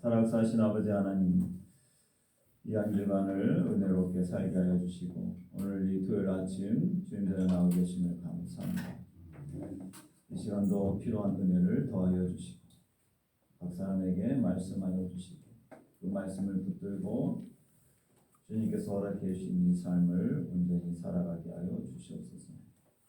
살아계신 아버지 하나님, 이 한 주간을 은혜롭게 살게 하여 주시고 오늘 이 토요일 아침 주님들에 나와 계심을 감사합니다. 이 시간도 필요한 은혜를 더하여 주시고 각 사람에게 말씀하여 주시고 그 말씀을 붙들고 주님께서 허락해 주신 이 삶을 온전히 살아가게 하여 주시옵소서.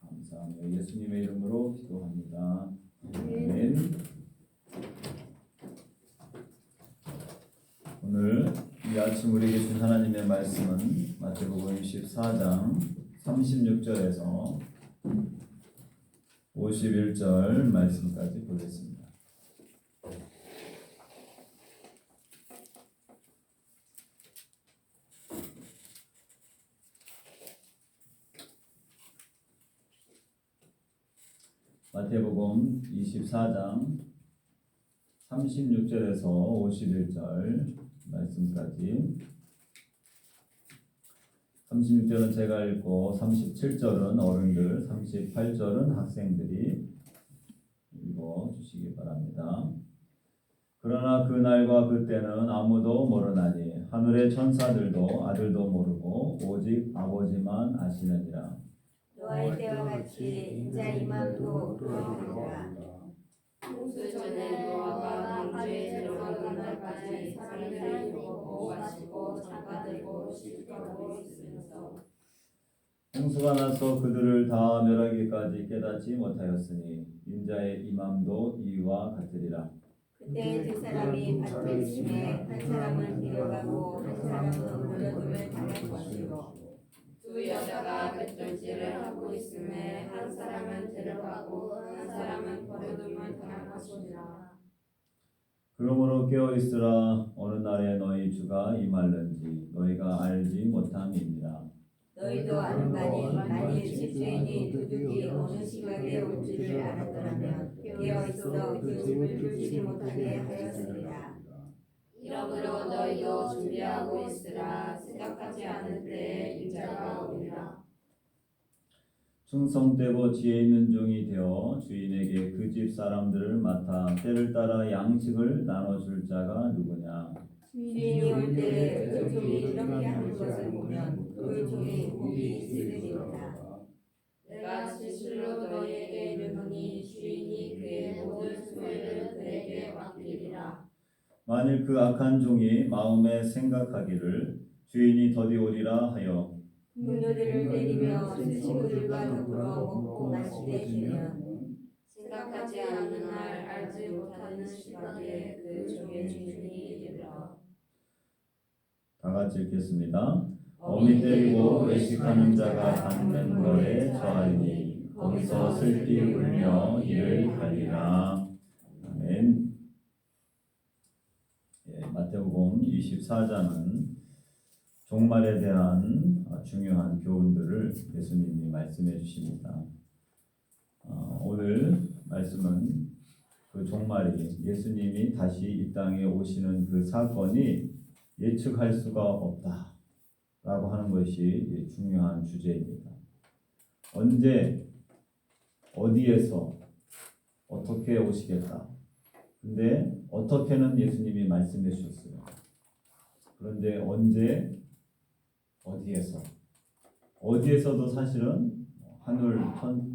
감사하며 예수님의 이름으로 기도합니다. 아멘. 오늘 이 아침 우리에게 준 하나님의 말씀은 마태복음 24장 36절에서 51절 말씀까지 보겠습니다. 마태복음 24장 36절에서 51절 말씀까지. 36절은 제가 읽고 37절은 어른들, 38절은 학생들이 읽어주시기 바랍니다. 그러나 그날과 그때는 아무도 모르나니 하늘의 천사들도 아들도 모르고 오직 아버지만 아시느니라. 노아의 때와 같이 인자 이맘도 그러하리라. 홍수 전에 노아가 방주에 들어가는 날까지 사람들이 먹고 마시고 장가들고 씻고 있으면서 홍수가 나서 그들을 다 멸하기까지 깨닫지 못하였으니 인자의 임함도 이와 같으리라. 그때 두 사람이 밭을 심에 한 사람은 데려가고 한 사람은 물려둠을 당할 것이고 두 여자가 뱃돌질을 하고 있음에 한 사람은 데려가고 한 사람은 버려둠을 당할 것이니라. 그러므로 깨어있으라. 어느 날에 너희 주가 임할는지 너희가 알지 못함이니라. 너희도 아는 바니 만일 집주인이 도둑이 어느 시각에 올 줄을 알았더라면 깨어있어 그 집을 뚫지 못하게 하였으리라. 이러므로 너희도 준비하고 있으라. 생각하지 않을 때에 인자가 오리라. 충성되고 지혜 있는 종이 되어 주인에게 그 집 사람들을 맡아 때를 따라 양식을 나눠줄 자가 누구냐. 주인이 올 때 그 종이 이렇게 하는 것을 보면 그 종이 복이 있으리로다. 내가 진실로 너희에게 이르노니 주인이 그의 모든 소유를 그에게 맡기리라. 만일 그 악한 종이 마음에 생각하기를 주인이 더디 오리라 하여 동료들을 때리며 친구들과 더불어 먹고 마시게 되면 생각하지 않는 날 알지 못하는 시각에 그 종의 주인이 이르러. 다 같이 읽겠습니다. 어미 때리고 외식하는 자가 받는 벌에 처하리니 거기서 슬피 울며 이를 하리라. 아멘. 마태복음 24장은 종말에 대한 중요한 교훈들을 예수님이 말씀해 주십니다. 오늘 말씀은 그 종말이 예수님이 다시 이 땅에 오시는 그 사건이 예측할 수가 없다라고 하는 것이 중요한 주제입니다. 언제, 어디에서, 어떻게 오시겠다. 근데 어떻게는 예수님이 말씀해 주셨어요. 그런데 언제, 어디에서, 어디에서도 사실은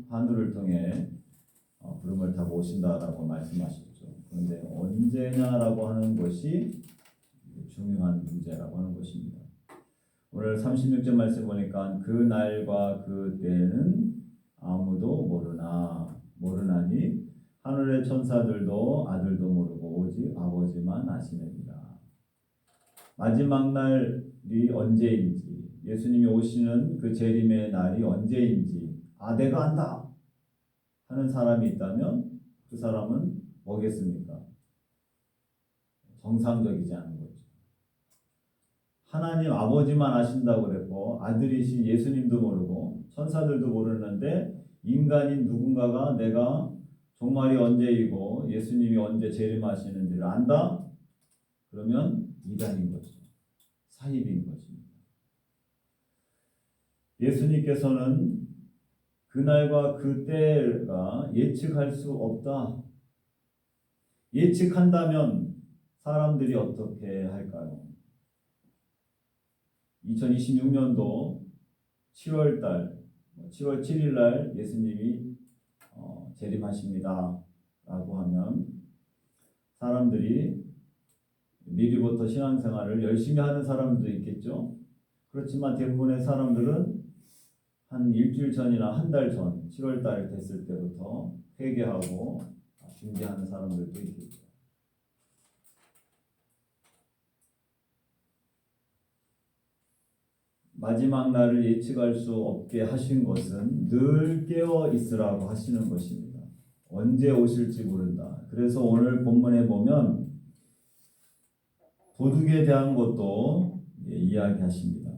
하늘을 통해 구름을 타고 오신다라고 말씀하셨죠. 그런데 언제냐라고 하는 것이 중요한 문제라고 하는 것입니다. 오늘 36절 말씀 보니까 그 날과 그 때는 아무도 모르나니 하늘의 천사들도 아들도 모르고 오직 아버지만 아시느니라. 마지막 날이 언제인지, 예수님이 오시는 그 재림의 날이 언제인지 내가 안다 하는 사람이 있다면 그 사람은 뭐겠습니까? 정상적이지 않은 거죠. 하나님 아버지만 아신다고 그랬고 아들이신 예수님도 모르고 천사들도 모르는데 인간인 누군가가 내가 종말이 언제이고 예수님이 언제 재림하시는지를 안다? 그러면 이단인 거죠. 사입인 것입니다. 예수님께서는 그날과 그때가 예측할 수 없다. 예측한다면 사람들이 어떻게 할까요? 2026년도 7월 7일 날 예수님이 재림하십니다 라고 하면 사람들이 미리부터 신앙생활을 열심히 하는 사람들도 있겠죠. 그렇지만 대부분의 사람들은 한 일주일 전이나 한 달 전 7월 달 됐을 때부터 회개하고 준비하는 사람들도 있겠죠. 마지막 날을 예측할 수 없게 하신 것은 늘 깨어 있으라고 하시는 것입니다. 언제 오실지 모른다. 그래서 오늘 본문에 보면 도둑에 대한 것도 이야기하십니다.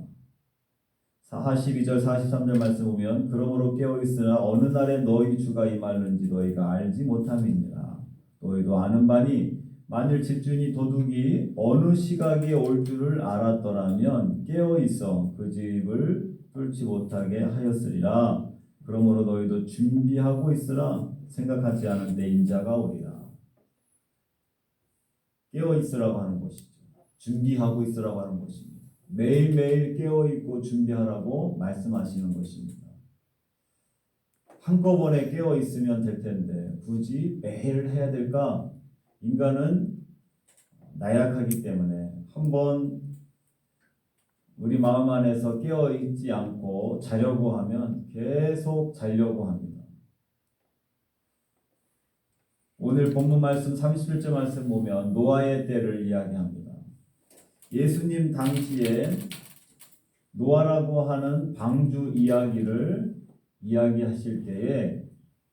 42절 43절 말씀 보면 그러므로 깨어 있으나 어느 날에 너희 주가 임하는지 너희가 알지 못함이니라. 너희도 아는 바니 만일 집주인이 도둑이 어느 시각에 올 줄을 알았더라면 깨어 있어 그 집을 뚫지 못하게 하였으리라. 그러므로 너희도 준비하고 있으라. 생각하지 않은 내 인자가 오리라. 깨어 있으라고 하는 것이죠. 준비하고 있으라고 하는 것입니다. 매일매일 깨어 있고 준비하라고 말씀하시는 것입니다. 한꺼번에 깨어 있으면 될 텐데 굳이 매일 해야 될까? 인간은 나약하기 때문에 한번 우리 마음 안에서 깨어 있지 않고 자려고 하면 계속 자려고 합니다. 오늘 본문 말씀 31절 말씀 보면 노아의 때를 이야기합니다. 예수님 당시에 노아라고 하는 방주 이야기를 이야기하실 때에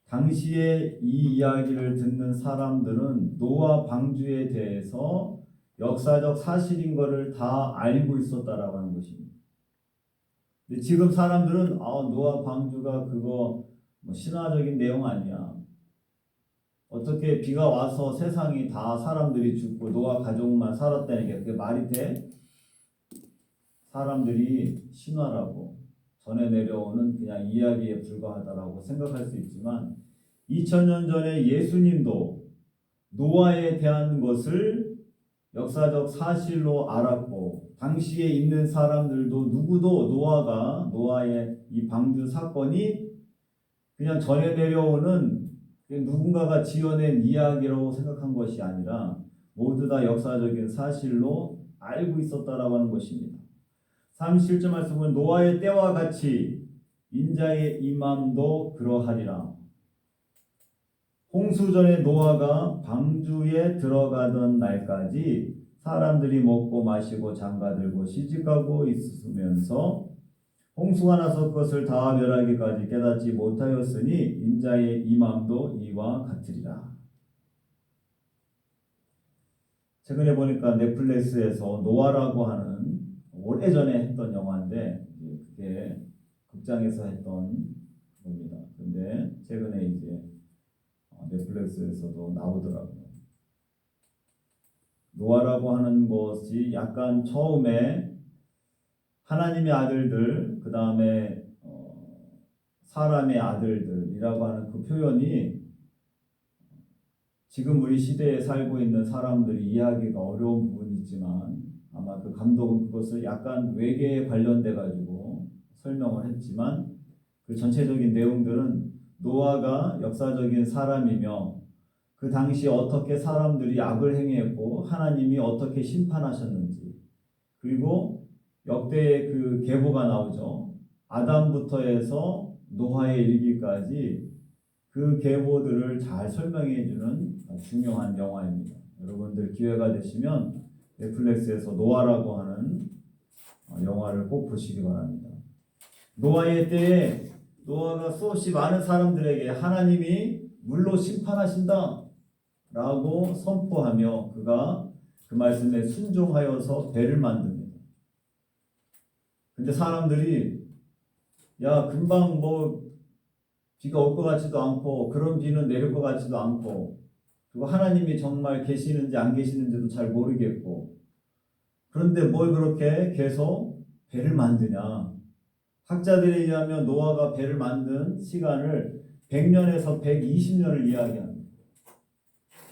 당시에 이 이야기를 듣는 사람들은 노아 방주에 대해서 역사적 사실인 것을 다 알고 있었다라고 하는 것입니다. 근데 지금 사람들은 노아 방주가 그거 신화적인 내용 아니야. 어떻게 비가 와서 세상이 다 사람들이 죽고 노아 가족만 살았다는 게 그게 말이 돼? 사람들이 신화라고 전해 내려오는 그냥 이야기에 불과하다라고 생각할 수 있지만 2000년 전에 예수님도 노아에 대한 것을 역사적 사실로 알았고 당시에 있는 사람들도 누구도 노아의 이 방주 사건이 그냥 전해 내려오는 누군가가 지어낸 이야기라고 생각한 것이 아니라 모두 다 역사적인 사실로 알고 있었다라고 하는 것입니다. 37절 말씀은 노아의 때와 같이 인자의 임함도 그러하리라. 홍수 전에 노아가 방주에 들어가던 날까지 사람들이 먹고 마시고 장가들고 시집가고 있으면서 홍수가 나서 그것을 다 멸하기까지 깨닫지 못하였으니 인자의 임함도 이와 같으리라. 최근에 보니까 넷플릭스에서 노아라고 하는 오래전에 했던 영화인데 그게 극장에서 했던 겁니다. 근데 최근에 이제 넷플릭스에서도 나오더라고요. 노아라고 하는 것이 약간 처음에 하나님의 아들들, 그 다음에 사람의 아들들이라고 하는 그 표현이 지금 우리 시대에 살고 있는 사람들이 이해하기가 어려운 부분이 있지만 아마 그 감독은 그것을 약간 외계에 관련돼 가지고 설명을 했지만 그 전체적인 내용들은 노아가 역사적인 사람이며 그 당시 어떻게 사람들이 악을 행했고 하나님이 어떻게 심판하셨는지 그리고 역대의 그 계보가 나오죠. 아담부터 해서 노아에 이르기까지 그 계보들을 잘 설명해주는 중요한 영화입니다. 여러분들 기회가 되시면 넷플릭스에서 노아라고 하는 영화를 꼭 보시기 바랍니다. 노아의 때에 노아가 수없이 많은 사람들에게 하나님이 물로 심판하신다 라고 선포하며 그가 그 말씀에 순종하여서 배를 만듭니다. 근데 사람들이 야 금방 비가 올 것 같지도 않고 그런 비는 내릴 것 같지도 않고 그리고 하나님이 정말 계시는지 안 계시는지도 잘 모르겠고 그런데 뭘 그렇게 계속 배를 만드냐. 학자들에 의하면 노아가 배를 만든 시간을 100년에서 120년을 이야기합니다.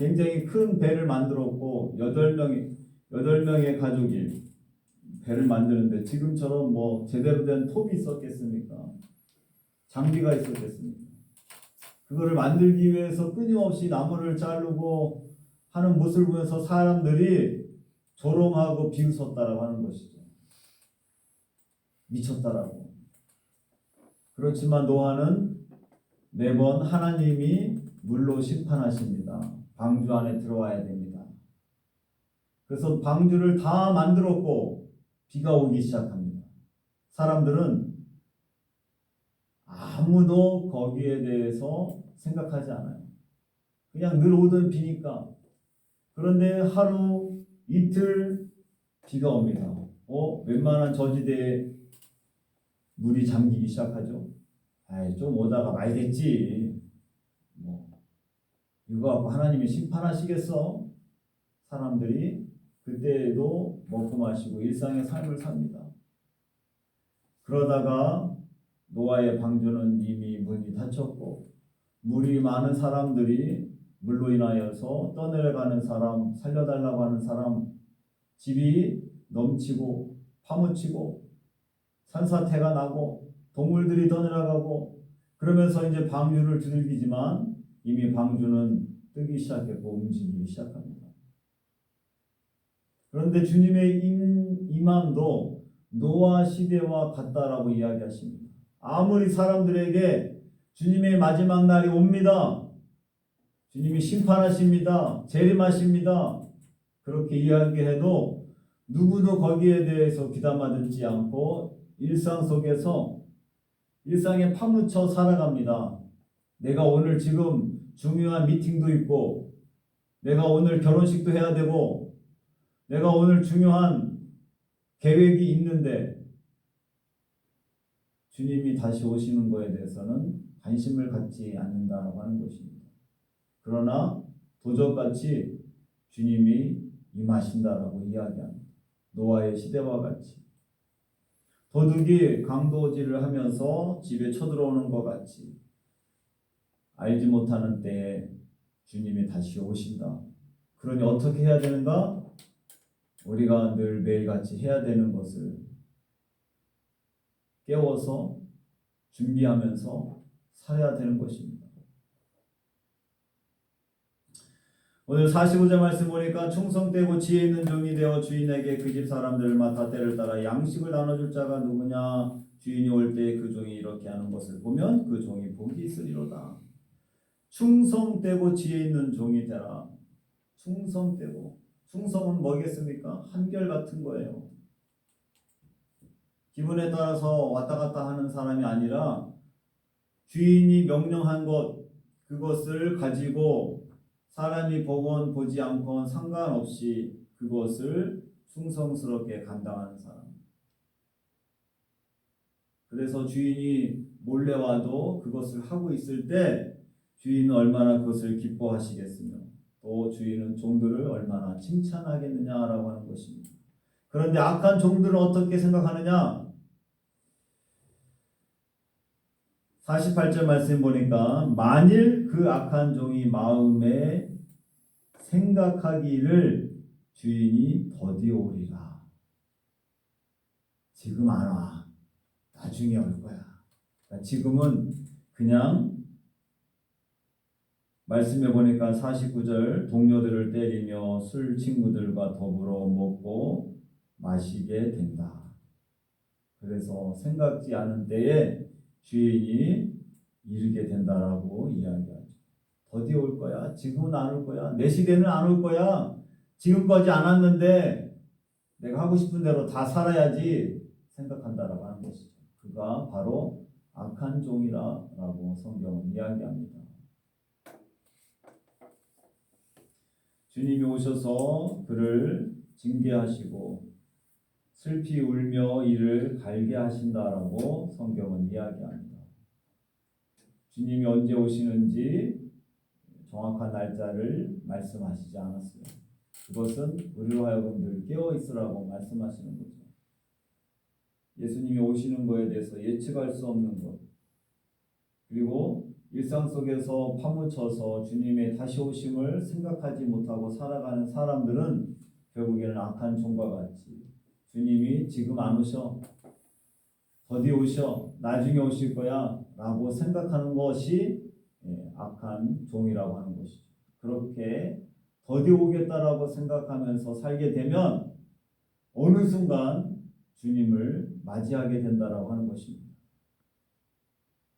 굉장히 큰 배를 만들었고 8명의 가족이 배를 만드는데 지금처럼 뭐 제대로 된 톱이 있었겠습니까? 장비가 있었겠습니까? 그거를 만들기 위해서 끊임없이 나무를 자르고 하는 모습을 보면서 사람들이 조롱하고 비웃었다라고 하는 것이죠. 미쳤다라고. 그렇지만 노아는 매번 하나님이 물로 심판하십니다. 방주 안에 들어와야 됩니다. 그래서 방주를 다 만들었고 비가 오기 시작합니다. 사람들은 아무도 거기에 대해서 생각하지 않아요. 그냥 늘 오던 비니까. 그런데 하루 이틀 비가 옵니다. 웬만한 저지대에 물이 잠기기 시작하죠. 좀 오다가 많이 됐지. 이거 갖고 하나님이 심판하시겠어? 사람들이 그때에도 먹고 마시고 일상의 삶을 삽니다. 그러다가 노아의 방주는 이미 문이 닫혔고 물이 많은 사람들이 물로 인하여서 떠내려가는 사람, 살려달라고 하는 사람, 집이 넘치고 파묻히고 산사태가 나고 동물들이 떠내려가고 그러면서 이제 방주를 두들기지만 이미 방주는 뜨기 시작했고 움직이기 시작합니다. 그런데 주님의 임함도 노아 시대와 같다라고 이야기하십니다. 아무리 사람들에게 주님의 마지막 날이 옵니다. 주님이 심판하십니다. 재림하십니다. 그렇게 이야기해도 누구도 거기에 대해서 귀담아 듣지 않고 일상 속에서 일상에 파묻혀 살아갑니다. 내가 오늘 지금 중요한 미팅도 있고 내가 오늘 결혼식도 해야 되고 내가 오늘 중요한 계획이 있는데 주님이 다시 오시는 것에 대해서는 관심을 갖지 않는다라고 하는 것입니다. 그러나 도적같이 주님이 임하신다라고 이야기합니다. 노아의 시대와 같이 도둑이 강도질을 하면서 집에 쳐들어오는 것 같이 알지 못하는 때에 주님이 다시 오신다. 그러니 어떻게 해야 되는가? 우리가 늘 매일같이 해야 되는 것을 깨워서 준비하면서 살아야 되는 것입니다. 오늘 45절 말씀 보니까 충성되고 지혜 있는 종이 되어 주인에게 그 집 사람들을 맡아 때를 따라 양식을 나눠줄 자가 누구냐? 주인이 올 때 그 종이 이렇게 하는 것을 보면 그 종이 복이 있으리로다. 충성되고 지혜 있는 종이 되라. 충성되고. 충성은 뭐겠습니까? 한결같은 거예요. 기분에 따라서 왔다 갔다 하는 사람이 아니라 주인이 명령한 것, 그것을 가지고 사람이 보건 보지 않건 상관없이 그것을 충성스럽게 감당하는 사람. 그래서 주인이 몰래 와도 그것을 하고 있을 때 주인은 얼마나 그것을 기뻐하시겠으며 또 주인은 종들을 얼마나 칭찬하겠느냐라고 하는 것입니다. 그런데 악한 종들은 어떻게 생각하느냐? 48절 말씀 보니까 만일 그 악한 종이 마음에 생각하기를 주인이 더디 오리라. 지금 안 와. 나중에 올 거야. 그러니까 지금은 그냥 말씀해 보니까 49절 동료들을 때리며 술 친구들과 더불어 먹고 마시게 된다. 그래서 생각지 않은 때에 주인이 이르게 된다라고 이야기하죠. 더디 올 거야. 지금은 안 올 거야. 내 시대는 안 올 거야. 지금까지 안 왔는데 내가 하고 싶은 대로 다 살아야지 생각한다라고 하는 것이죠. 그가 바로 악한 종이라고 성경은 이야기합니다. 주님이 오셔서 그를 징계하시고 슬피 울며 이를 갈게 하신다라고 성경은 이야기합니다. 주님이 언제 오시는지 정확한 날짜를 말씀하시지 않았어요. 그것은 우리로 하여금 늘 깨어 있으라고 말씀하시는 거죠. 예수님이 오시는 것에 대해서 예측할 수 없는 것, 그리고 일상 속에서 파묻혀서 주님의 다시 오심을 생각하지 못하고 살아가는 사람들은 결국에는 악한 종과 같이 주님이 지금 안 오셔, 더디 오셔, 나중에 오실 거야 라고 생각하는 것이 악한 종이라고 하는 것이죠. 그렇게 더디 오겠다라고 생각하면서 살게 되면 어느 순간 주님을 맞이하게 된다라고 하는 것입니다.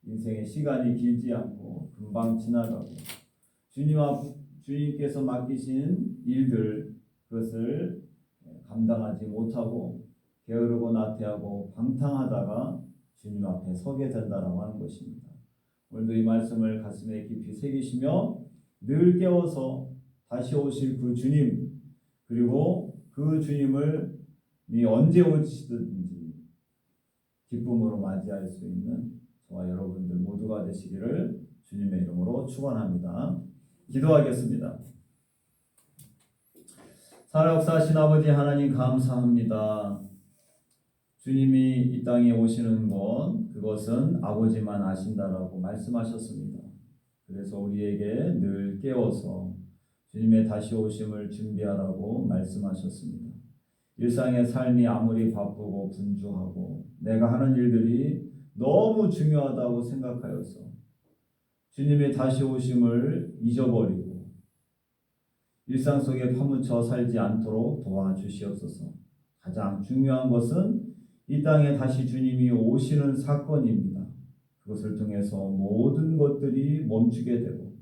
인생의 시간이 길지 않고 금방 지나가고 주님께서 맡기신 일들 그것을 감당하지 못하고 게으르고 나태하고 방탕하다가 주님 앞에 서게 된다라고 하는 것입니다. 오늘도 이 말씀을 가슴에 깊이 새기시며 늘 깨워서 다시 오실 그 주님 그리고 그 주님을 언제 오시든지 기쁨으로 맞이할 수 있는 저와 여러분들 모두가 되시기를 주님의 이름으로 축원합니다. 기도하겠습니다. 살아역사하신 아버지 하나님 감사합니다. 주님이 이 땅에 오시는 것 그것은 아버지만 아신다라고 말씀하셨습니다. 그래서 우리에게 늘 깨워서 주님의 다시 오심을 준비하라고 말씀하셨습니다. 일상의 삶이 아무리 바쁘고 분주하고 내가 하는 일들이 너무 중요하다고 생각하여서 주님의 다시 오심을 잊어버리고 일상 속에 파묻혀 살지 않도록 도와주시옵소서. 가장 중요한 것은 이 땅에 다시 주님이 오시는 사건입니다. 그것을 통해서 모든 것들이 멈추게 되고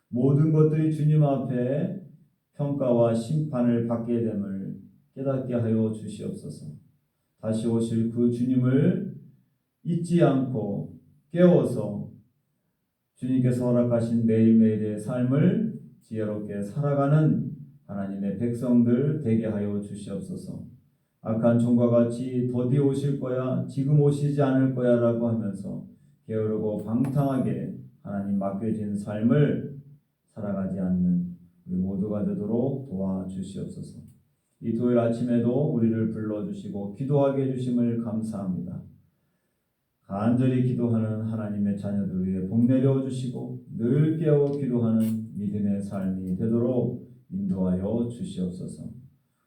모든 것들이 주님 앞에 평가와 심판을 받게 됨을 깨닫게 하여 주시옵소서. 다시 오실 그 주님을 잊지 않고 깨워서 주님께서 허락하신 매일매일의 삶을 지혜롭게 살아가는 하나님의 백성들 되게 하여 주시옵소서. 악한 종과 같이 더디 오실 거야, 지금 오시지 않을 거야 라고 하면서 게으르고 방탕하게 하나님 맡겨진 삶을 살아가지 않는 우리 모두가 되도록 도와주시옵소서. 이 토요일 아침에도 우리를 불러주시고 기도하게 해주심을 감사합니다. 간절히 기도하는 하나님의 자녀들 위해 복 내려주시고 늘 깨어 기도하는 믿음의 삶이 되도록 인도하여 주시옵소서.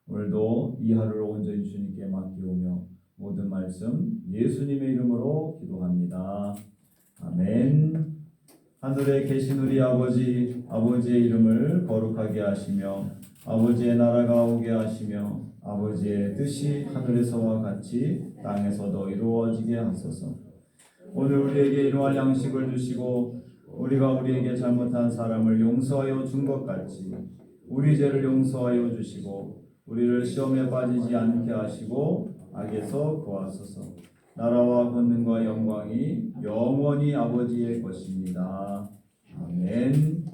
오늘도 이 하루를 온전히 주님께 맡기오며 모든 말씀 예수님의 이름으로 기도합니다. 아멘. 하늘에 계신 우리 아버지, 아버지의 이름을 거룩하게 하시며 아버지의 나라가 오게 하시며 아버지의 뜻이 하늘에서와 같이 땅에서도 이루어지게 하소서. 오늘 우리에게 일용할 양식을 주시고 우리가 우리에게 잘못한 사람을 용서하여 준 것 같이 우리 죄를 용서하여 주시고 우리를 시험에 빠지지 않게 하시고 악에서 구하소서. 나라와 권능과 영광이 영원히 아버지의 것입니다. 아멘.